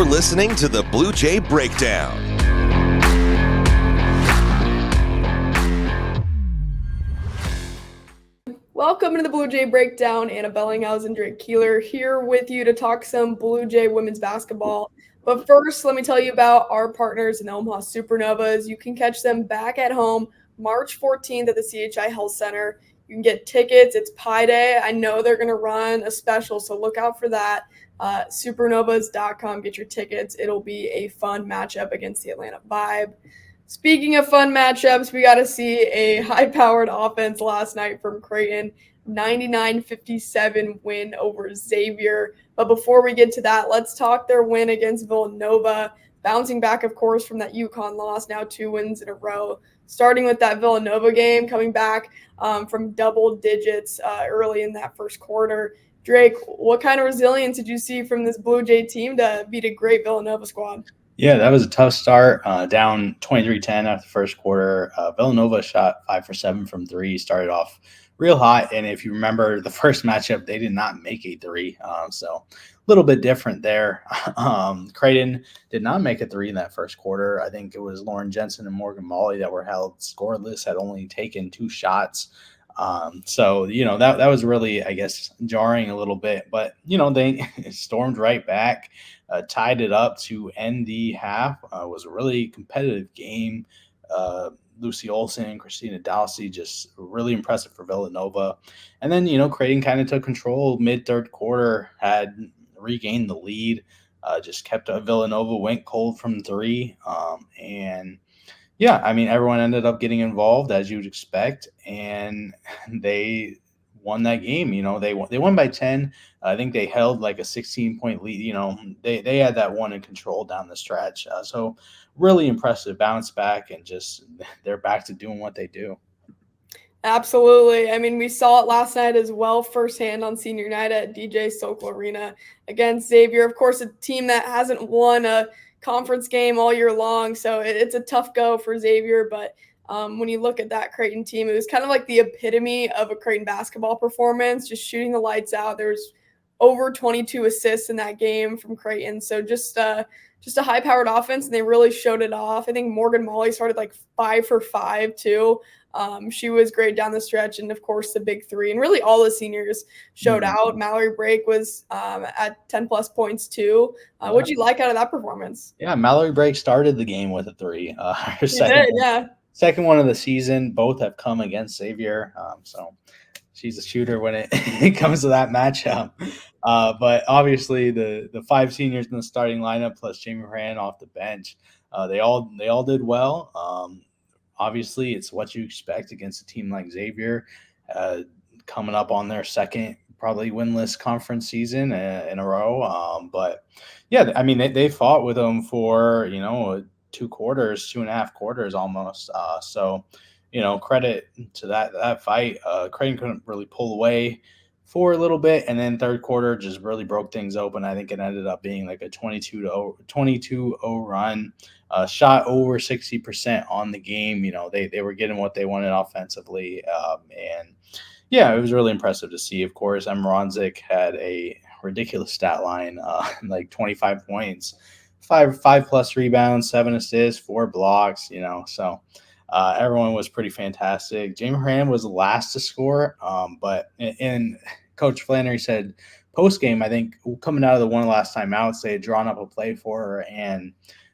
listening to the Blue Jay Breakdown. Welcome to the Blue Jay Breakdown. Anna Bellinghausen, Keeler here with you to talk some Blue Jay women's basketball. But first, let me tell you about our partners in the Omaha Supernovas. You can catch them back at home March 14th at the CHI Health Center. You can get tickets. It's Pi Day. I know they're going to run a special, so look out for that. Supernovas.com. Get your tickets. It'll be a fun matchup against the Atlanta Vibe. Speaking of fun matchups, we got to see a high-powered offense last night from Creighton, 99-57 win over Xavier. But before we get to that, let's talk their win against Villanova, bouncing back, of course, from that UConn loss, now 2 wins in a row. Starting with that Villanova game, coming back from double digits early in that first quarter. Drake, what kind of resilience did you see from this Blue Jay team to beat a great Villanova squad? Yeah, that was a tough start, down 23-10 after the first quarter. Villanova shot 5 for 7 from 3, started off real hot. And if you remember the first matchup, they did not make a 3. So a little bit different there. Creighton did not make a 3 in that first quarter. I think it was Lauren Jensen and Morgan Molly that were held scoreless, had only taken 2 shots. So, that was really, I guess, jarring a little bit. But, they stormed right back. Tied it up to end the half. It was a really competitive game. Lucy Olsen and Christina Dowsey just really impressive for Villanova. And then, Creighton kind of took control mid-third quarter, had regained the lead, just kept Villanova, went cold from 3. Everyone ended up getting involved as you would expect, and they won that game. They won by 10. I think they held like a 16-point lead. They had that one in control down the stretch. So really impressive bounce back, and just they're back to doing what they do. Absolutely. I mean, we saw it last night as well firsthand on senior night at DJ Sokol Arena against Xavier. Of course, a team that hasn't won a conference game all year long, so it's a tough go for Xavier. But when you look at that Creighton team, it was kind of like the epitome of a Creighton basketball performance, just shooting the lights out. There's over 22 assists in that game from Creighton. So just a high-powered offense, and they really showed it off. I think Morgan Molly started like 5 for 5 too. She was great down the stretch, and of course the big 3, and really all the seniors showed out. Mallory Brake was at 10+ points too. What'd you like out of that performance? Yeah, Mallory Brake started the game with a 3. Her second one of the season. Both have come against Xavier, so she's a shooter when it comes to that matchup. But obviously the 5 seniors in the starting lineup plus Jamie Moran off the bench, they all did well. Obviously, it's what you expect against a team like Xavier, coming up on their second probably winless conference season in a row. But yeah, I mean they fought with them for 2.5 quarters almost. So credit to that fight. Creighton couldn't really pull away for a little bit, and then third quarter just really broke things open. I think it ended up being like a 22-0 run. Shot over 60% on the game. They were getting what they wanted offensively, and yeah, it was really impressive to see. Of course, Emronzik had a ridiculous stat line, like 25 points, 5+ rebounds, 7 assists, 4 blocks. So everyone was pretty fantastic. Jamie Moran was the last to score, but in Coach Flannery said post game, I think coming out of the one of the last timeouts, they had drawn up a play for her,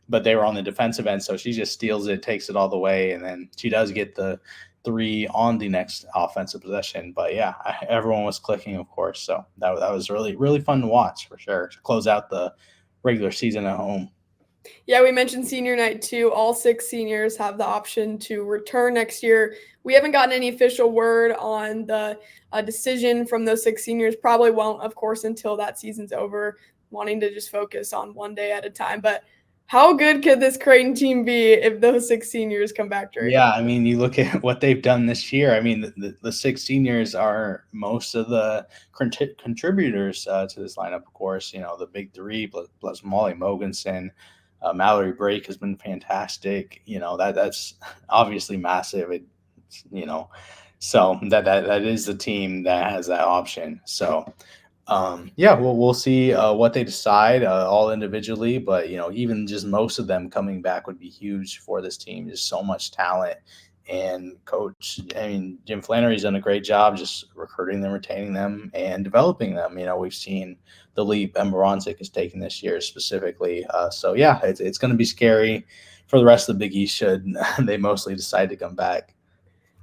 but they were on the defensive end, so she just steals it, takes it all the way, and then she does get the 3 on the next offensive possession. But yeah, everyone was clicking, of course, so that was really, really fun to watch for sure, to close out the regular season at home. Yeah, we mentioned senior night too. All 6 seniors have the option to return next year. We haven't gotten any official word on the decision from those 6 seniors. Probably won't, of course, until that season's over, wanting to just focus on one day at a time. But how good could this Creighton team be if those 6 seniors come back, Drake? Yeah, I mean, you look at what they've done this year. I mean, the 6 seniors are most of the contributors to this lineup, of course. The big 3 plus Molly Mogensen. Mallory Brake has been fantastic. That's obviously massive. So that is the team that has that option. So Yeah, we'll see what they decide all individually, but even just most of them coming back would be huge for this team. Just so much talent, and coach, I mean, Jim Flannery's done a great job just recruiting them, retaining them, and developing them. We've seen the leap Emma Ronsick has taken this year specifically. So yeah, it's going to be scary for the rest of the Big East should they mostly decide to come back.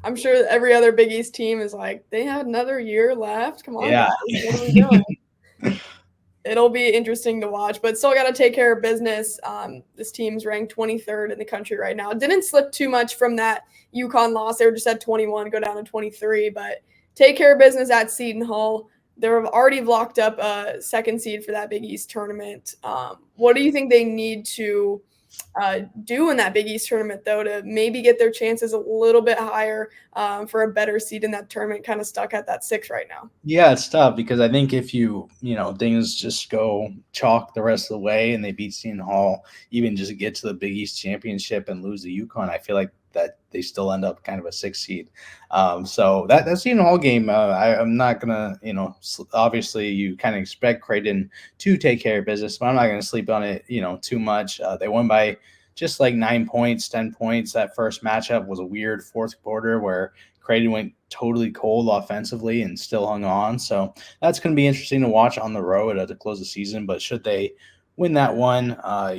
I'm sure every other Big East team is like, they had another year left. Come on, Yeah. guys, what are we doing? It'll be interesting to watch, but still got to take care of business. This team's ranked 23rd in the country right now. Didn't slip too much from that UConn loss. They were just at 21, go down to 23, but take care of business at Seton Hall. They're already locked up a second seed for that Big East tournament. What do you think they need to do in that Big East tournament, though, to maybe get their chances a little bit higher for a better seed in that tournament? Kind of stuck at that 6 right now. Yeah, it's tough because I think if things just go chalk the rest of the way and they beat Seton Hall, even just get to the Big East championship and lose the UConn, I feel like that they still end up kind of a 6 seed. So that Seton Hall game, I'm not gonna, obviously you kind of expect Creighton to take care of business, but I'm not gonna sleep on it, too much. They won by just like 9 points, 10 points. That first matchup was a weird fourth quarter where Creighton went totally cold offensively and still hung on. So that's going to be interesting to watch on the road to close the season. But should they win that one, I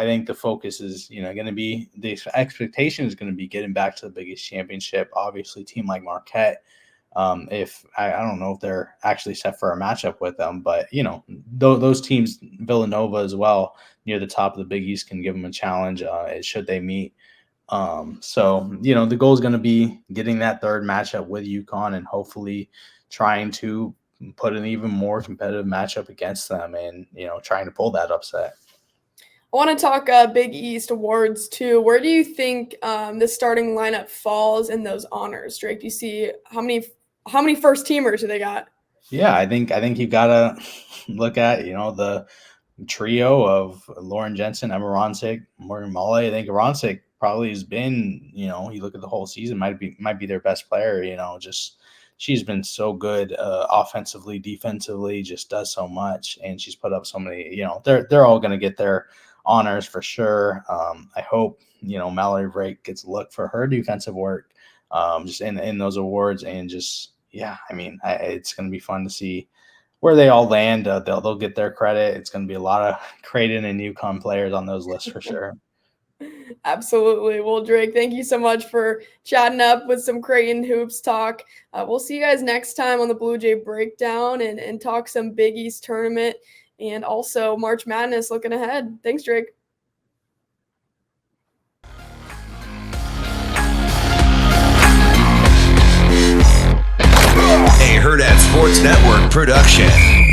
think the focus is, going to be the expectation is going to be getting back to the Big East championship. Obviously, a team like Marquette, if I don't know if they're actually set for a matchup with them, but those teams, Villanova as well, near the top of the Big East, can give them a challenge should they meet. So the goal is going to be getting that third matchup with UConn and hopefully trying to put an even more competitive matchup against them and trying to pull that upset. I want to talk Big East awards too. Where do you think the starting lineup falls in those honors, Drake? Do you see how many first teamers do they got? Yeah, I think you gotta look at the trio of Lauren Jensen, Emma Ronsick, Morgan Molly. I think Ronsick probably has been, you look at the whole season, might be their best player. Just she's been so good offensively, defensively, just does so much, and she's put up so many. They're all going to get their honors for sure. I hope Mallory Brake gets a look for her defensive work, just in those awards, and just it's going to be fun to see where they all land. They'll get their credit. It's going to be a lot of Creighton and UConn players on those lists for sure. Absolutely. Well, Drake, thank you so much for chatting up with some Creighton hoops talk. We'll see you guys next time on the Blue Jay Breakdown and talk some Big East tournament and also March Madness looking ahead. Thanks, Drake. A Hurrdat Sports Network production.